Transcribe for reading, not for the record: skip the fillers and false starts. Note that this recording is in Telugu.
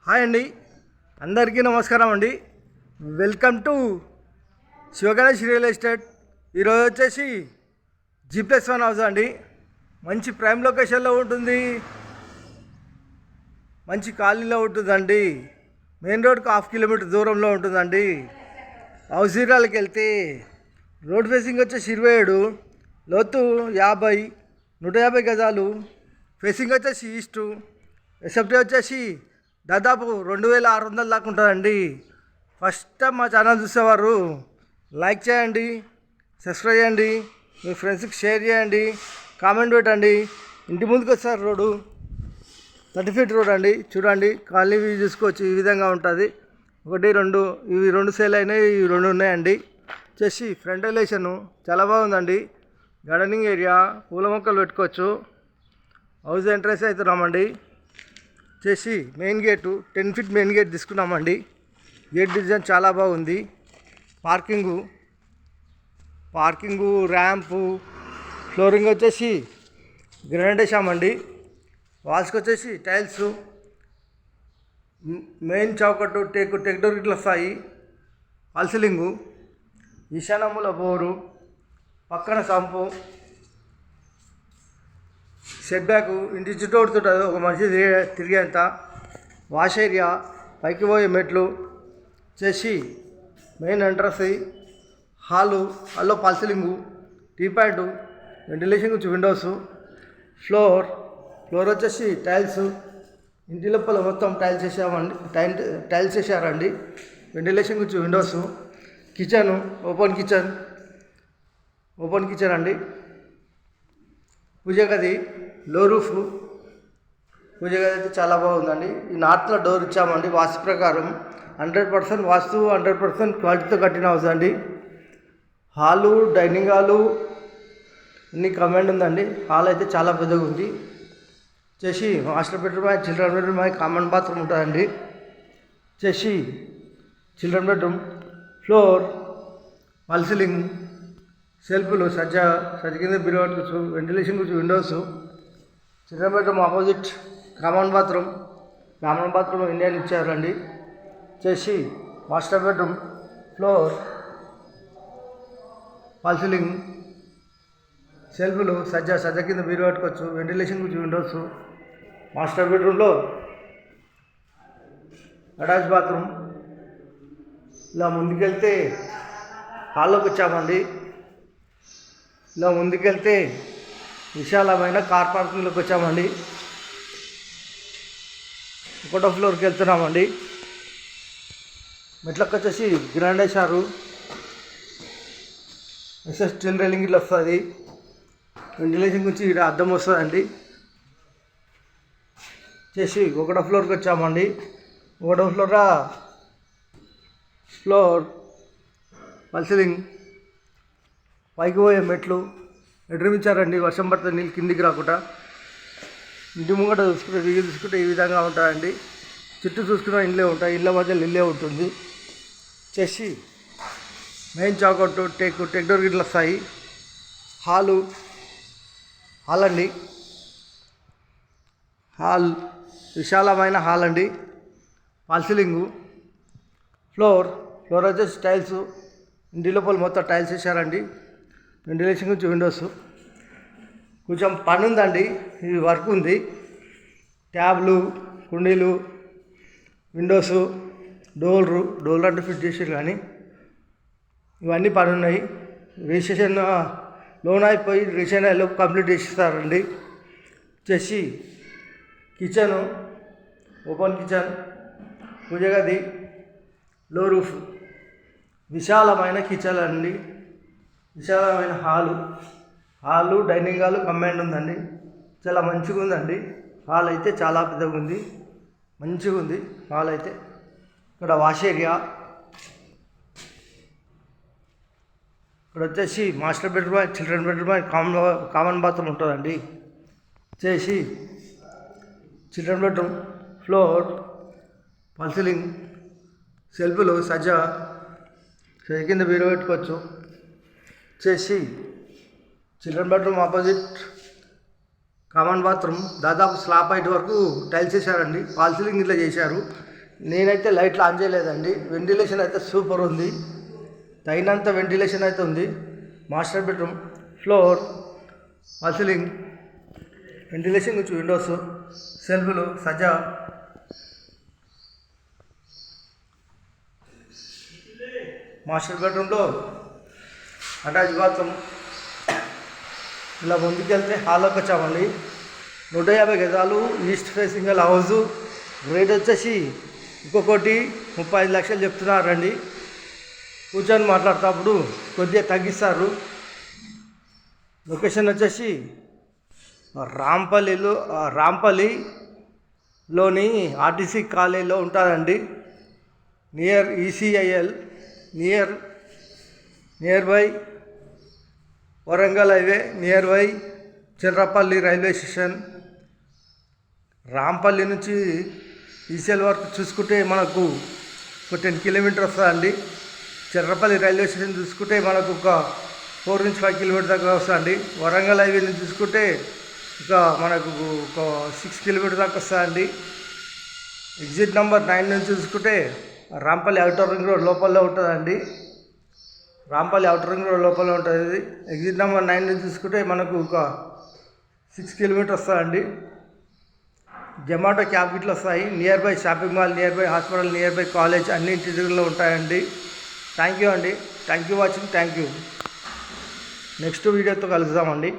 హాయ్ అండి, అందరికీ నమస్కారం అండి. Welcome to Sivaganesh real estate. ఈరోజు వచ్చేసి G+1 హౌస్ అండి. మంచి ప్రైమ్ లొకేషన్లో ఉంటుంది, మంచి కాలనీలో ఉంటుందండి. మెయిన్ రోడ్కి 1/2 కిలోమీటర్ దూరంలో ఉంటుందండి. హౌస్ ఏరియాలకు వెళ్తే రోడ్ ఫేసింగ్ వచ్చేసి 27, లోతు 50, 150 గజాలు. ఫేసింగ్ వచ్చేసి ఈస్టు. ఎస్ఎఫ్టీ వచ్చేసి దాదాపు 2600 దాకా ఉంటుందండి. ఫస్ట్ టైం మా ఛానల్ చూసేవారు లైక్ చేయండి, సబ్స్క్రైబ్ చేయండి, మీ ఫ్రెండ్స్కి షేర్ చేయండి, కామెంట్ పెట్టండి. ఇంటి ముందుకు వస్తారు రోడ్డు 30 ఫీట్ రోడ్ అండి. చూడండి, కాలనీ వ్యూ చూసుకోవచ్చు. ఈ విధంగా ఉంటుంది. 1, 2 ఇవి 2 సేల్ అయినాయి, ఇవి 2 ఉన్నాయండి. వచ్చేసి ఫ్రంట్ ఎలివేషన్ చాలా బాగుందండి. గార్డెనింగ్ ఏరియా, పూల మొక్కలు పెట్టుకోవచ్చు. హౌస్ ఎంట్రెన్స్ అవుతున్నామండి. వచ్చేసి main gate 10 feet main gate తీసుకున్నామండి. గేట్ డిజైన్ చాలా బాగుంది. పార్కింగు ర్యాంపు, ఫ్లోరింగ్ వచ్చేసి గ్రానైట్ వేసామండి. వాల్స్కి వచ్చేసి టైల్స్, మెయిన్ చౌకట్టు టెక్ డోర్ ఇట్లా వస్తాయి. ఫాల్ సీలింగు, ఈశాన్యముల బోరు, పక్కన సంపు, సెట్ బ్యాక్ ఇంటి చుట్టూ ఉంటుంది, ఒక మనిషి తిరిగేంత. వాష్ ఏరియా, పైకి పోయే మెట్లు చేసి మెయిన్ ఎంట్రన్స్, హాల్లో fall ceiling, T point, ventilation గురించి విండోస్, ఫ్లోర్ వచ్చేసి టైల్స్. ఇంటి లోపల మొత్తం టైల్స్ వేసామండి, టైల్స్ వేసారండి. వెంటిలేషన్ గురించి విండోస్, కిచెన్ ఓపెన్ కిచెన్ అండి. పూజ గది, లో రూఫ్. పూజ గది అయితే చాలా బాగుందండి. ఈ నార్త్లో డోర్ ఇచ్చామండి. వాస్తు ప్రకారం 100% వాస్తు, 100% క్వాలిటీతో కట్టిన హౌస్ అండి. హాలు, డైనింగ్ హాలు అన్ని కమాండ్ ఉందండి. హాల్ అయితే చాలా పెద్దగా ఉంది. వచ్చేసి master bedroom, children bedroom, common bathroom ఉంటుందండి. వచ్చేసి children bedroom, floor, fall ceiling, సెల్ఫ్లు, సజ్జ కింద బిలో పెట్టుకోవచ్చు. వెంటిలేషన్ గురించి windows. Children bedroom opposite common bathroom Indian ఇచ్చారండి. వచ్చేసి master bedroom, floor, fall ceiling, సెల్ఫ్లు, సజ్జ కింద బీరు పెట్టుకోవచ్చు. వెంటిలేషన్ గురించి విండోస్. మాస్టర్ బెడ్రూమ్లో అటాచ్ బాత్రూమ్. ఇలా ముందుకెళ్తే హాల్లోకి వచ్చామండి. ఇలా ముందుకెళ్తే విశాలమైన కార్ పార్కింగ్లోకి వచ్చామండి. 1వ ఫ్లోర్కి వెళ్తున్నామండి. మెట్లకి వచ్చేసి గ్రాండ్ వేశారు. స్టీల్ రైలింగ్ ఇట్లా వస్తుంది. వెంటిలేషన్ గురించి ఇక్కడ అద్దం వస్తుందండి. చేసి 1వ ఫ్లోర్కి వచ్చామండి. 1వ ఫ్లోర్ ఫాల్ సీలింగ్, పైకి పోయే మెట్లు, బెడ్రూమ్ ఇచ్చారండి. వర్షం పడితే నీళ్ళు కిందికి రాకుండా. ఇంటి ముంగట చూసుకుంటే ఈ విధంగా ఉంటాయండి. చుట్టూ చూసుకున్న ఇళ్ళే ఉంటాయి, ఇళ్ళ మధ్యలో ఇల్లే ఉంటుంది. చేసి మెయిన్ చౌకట్టు టెక్ డోర్ గిట్ల వస్తాయి. హాల్ అండి. విశాలమైన హాల్ అండి. ఫాల్ సీలింగు, ఫ్లోర్ వచ్చేసి టైల్స్. ఇంటి లోపల మొత్తం టైల్స్ వేసారండి. వెంటిలేషన్ గురించి విండోస్. కొంచెం పని ఉందండి, ఇది వర్క్ ఉంది. ట్యాబ్లు, కుండీలు, విండోస్, డోర్లు అంటే ఫిట్ చేసారు, కానీ ఇవన్నీ పని ఉన్నాయి. రిజిస్ట్రేషన్ లోన్ అయిపోయి రిజిస్ట్రేషన్ కంప్లీట్ చేసిస్తారండి. వచ్చేసి కిచెను, ఓపెన్ కిచెన్, పూజ గది, లో రూఫ్, విశాలమైన కిచెన్ అండి. విశాలమైన హాలు, డైనింగ్ హాలు కమాండ్ ఉందండి. చాలా మంచిగా ఉందండి. హాల్ అయితే చాలా పెద్దగా ఉంది, మంచిగా ఉంది హాల్ అయితే. ఇక్కడ వాష్ ఏరియా, ఇక్కడ వచ్చేసి master bedroom, children bedroom, common bathroom ఉంటుందండి. వచ్చేసి children bedroom, floor, fall ceiling, సెల్ఫ్లు, సజ్జ కింద బీరు పెట్టుకోవచ్చు. వచ్చేసి children bedroom opposite common bathroom దాదాపు స్లాబ్ హైట్ వరకు టైల్స్ వేసారండి. ఫాల్ సీలింగ్ ఇట్లా చేశారు. నేనైతే లైట్లు ఆన్ చేయలేదండి. వెంటిలేషన్ అయితే సూపర్ ఉంది, తగినంత వెంటిలేషన్ అయితే ఉంది. Master bedroom, floor, ceiling, ventilation నుంచి విండోస్, సెల్ఫ్లు, సజ్జా, మాస్టర్ బెడ్రూమ్లో అటాచ్ బాత్రూమ్. ఇలా ముందుకెళ్తే హాల్లోకి వచ్చామండి. 150 గజాలు, ఈస్ట్ ఫేసింగ్ గల హౌజు. రేట్ వచ్చేసి ఇంకొకటి 35 లక్షలు చెప్తున్నారండి. కూర్చొని మాట్లాడేటప్పుడు కొద్దిగా తగ్గిస్తారు. లొకేషన్ వచ్చేసి రాంపల్లిలోని ఆర్టీసీ కాలేజీలో ఉంటుందండి. Near ECIL, near by Warangal highway, near by Chirrapalli railway station. Rampalli నుంచి ఈసీఎల్ వరకు చూసుకుంటే మనకు ఒక 10 కిలోమీటర్ వస్తుందండి. చిర్రపల్లి రైల్వే స్టేషన్ చూసుకుంటే మనకు ఒక 4 నుంచి 5 కిలోమీటర్ దాకా వస్తుందండి. వరంగల్ హైవే నుంచి చూసుకుంటే ఇక మనకు ఒక 6 కిలోమీటర్ దాకా వస్తుందండి. ఎగ్జిట్ నెంబర్ 9 నుంచి చూసుకుంటే రాంపల్లి అవుటర్ రింగ్ రోడ్ లోపల ఉంటుందండి. రాంపల్లి అవుటర్ రింగ్ రోడ్ లోపల ఉంటుంది. ఎగ్జిట్ నెంబర్ 9 నుంచి చూసుకుంటే మనకు ఒక 6 కిలోమీటర్ వస్తుందండి. జొమాటో క్యాబ్ గిట్లు వస్తాయి. Near by shopping mall, near by hospital, near by college అన్ని ఇంటి దగ్గరలో ఉంటాయండి. థ్యాంక్ యూ అండి. Thank you watching. Thank you. Next వీడియోతో కలుద్దామండి.